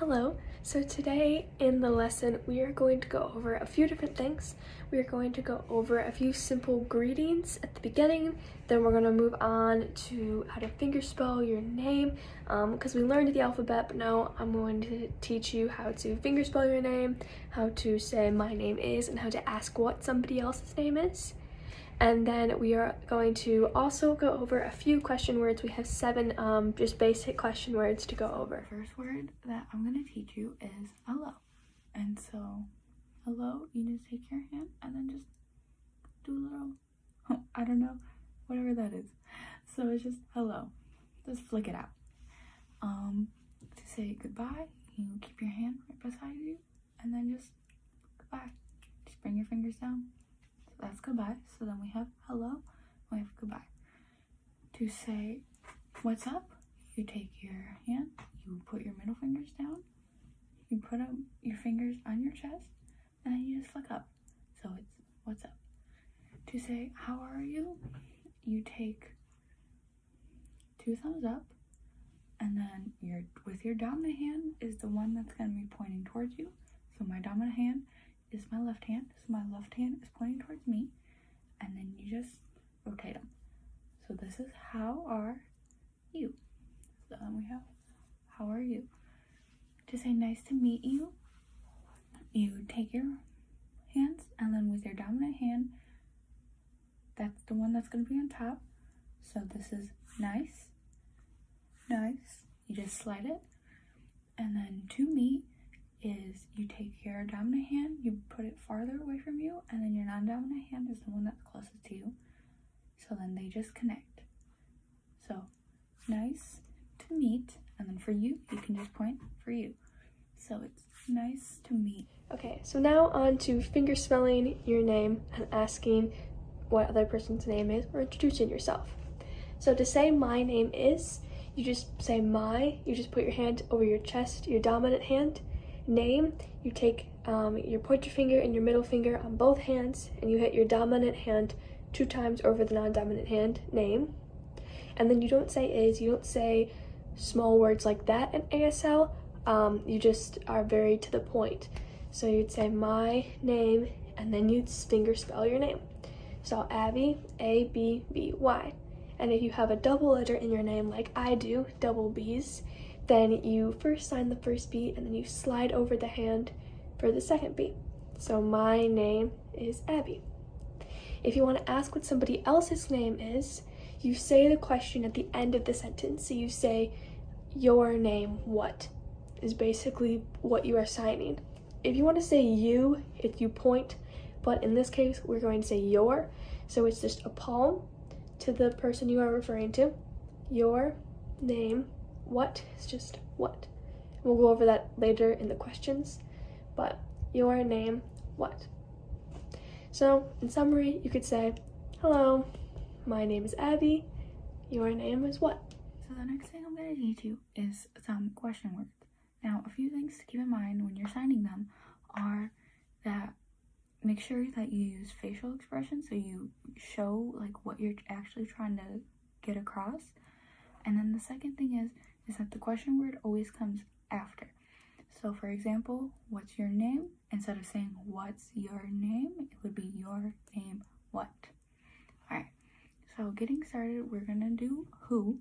Hello. So today in the lesson, we are going to go over a few different things. We are going to go over a few simple greetings at the beginning. Then we're going to move on to how to fingerspell your name because we learned the alphabet, but now I'm going to teach you how to fingerspell your name, how to say my name is, and how to ask what somebody else's name is. And then we are going to also go over a few question words. We have 7 just basic question words to go over. First word that I'm going to teach you is hello. And so, hello, you just take your hand and then just do a little, I don't know, whatever that is. So it's just hello. Just flick it out. To say goodbye, you keep your hand right beside you and then just goodbye. Just bring your fingers down. So that's goodbye. So then we have hello, we have goodbye. To say what's up, you take your hand, you put your middle fingers down, you put up your fingers on your chest, and then you just flick up. So it's what's up. To say how are you, you take 2 thumbs up, and then with your dominant hand is the one that's going to be pointing towards you. So my dominant hand is my left hand, so my left hand is pointing towards me, and then you just rotate them. So this is how are you. So then we have how are you. To say nice to meet you, you take your hands and then with your dominant hand, that's the one that's going to be on top. So this is nice, nice. You just slide it. And then to meet is you take your dominant hand, you put it farther away from you, and then your non-dominant hand is the one that's closest to you. So then they just connect. So nice to meet, and then for you, you can just point for you. So it's nice to meet. Okay, so now on to fingerspelling your name and asking what other person's name is or introducing yourself. So to say my name is, you just say my, you just put your hand over your chest, your dominant hand. Name, you take your pointer finger and your middle finger on both hands and you hit your dominant hand 2 times over the non-dominant hand, name. And then you don't say is, you don't say small words like that in ASL. You just are very to the point. So you'd say my name and then you'd fingerspell your name. So Abby, A-B-B-Y. And if you have a double letter in your name like I do, double B's, then you first sign the first B and then you slide over the hand for the second B. So my name is Abby. If you want to ask what somebody else's name is, you say the question at the end of the sentence. So you say, your name, what? Is basically what you are signing. If you want to say you, if you point, but in this case, we're going to say your. So it's just a palm to the person you are referring to. Your name, what is just what. We'll go over that later in the questions, but your name, what? So in summary, you could say, hello, my name is Abby, your name is what? So the next thing I'm going to teach you is some question words. Now, a few things to keep in mind when you're signing them are that make sure that you use facial expressions so you show like what you're actually trying to get across. And then the second thing is that the question word always comes after. So for example, what's your name? Instead of saying what's your name, it would be your name what. Alright, so getting started, we're gonna do who.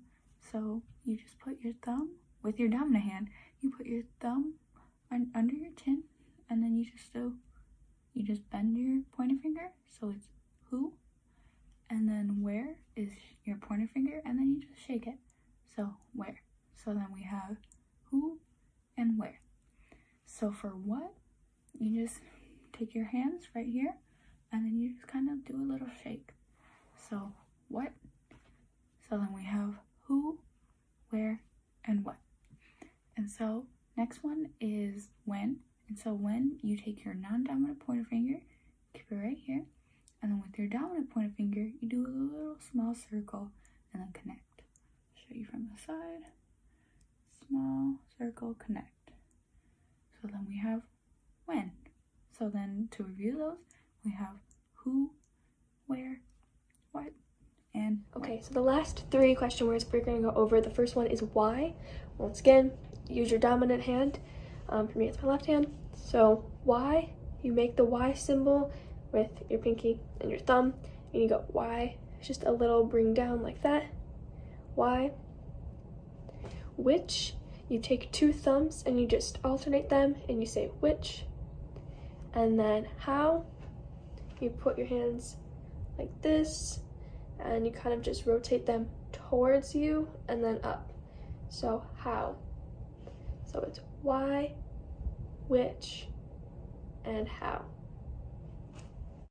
So you just put your thumb with your dominant hand, you put your thumb under your chin, and then you just bend your pointer finger, so it's who, and then where is your pointer finger, and then you just shake it, so where. So then we have who and where. So for what, you just take your hands right here, and then you just kind of do a little shake. So what, so then we have who, where, and what. And so next one is when. And so when, you take your non-dominant pointer finger, keep it right here, and then with your dominant pointer finger, you do a little small circle and then connect. Show you from the side. Small circle, connect. So then we have when. So then to review those, we have who, where, what, and okay, so the last 3 question words we're going to go over. The first one is why. Once again, use your dominant hand. For me, it's my left hand. So Y, you make the Y symbol with your pinky and your thumb, and you go Y, just a little bring down like that, Y. Which, you take two thumbs and you just alternate them and you say which. And then how, you put your hands like this and you kind of just rotate them towards you and then up. So how. So it's why, which, and how.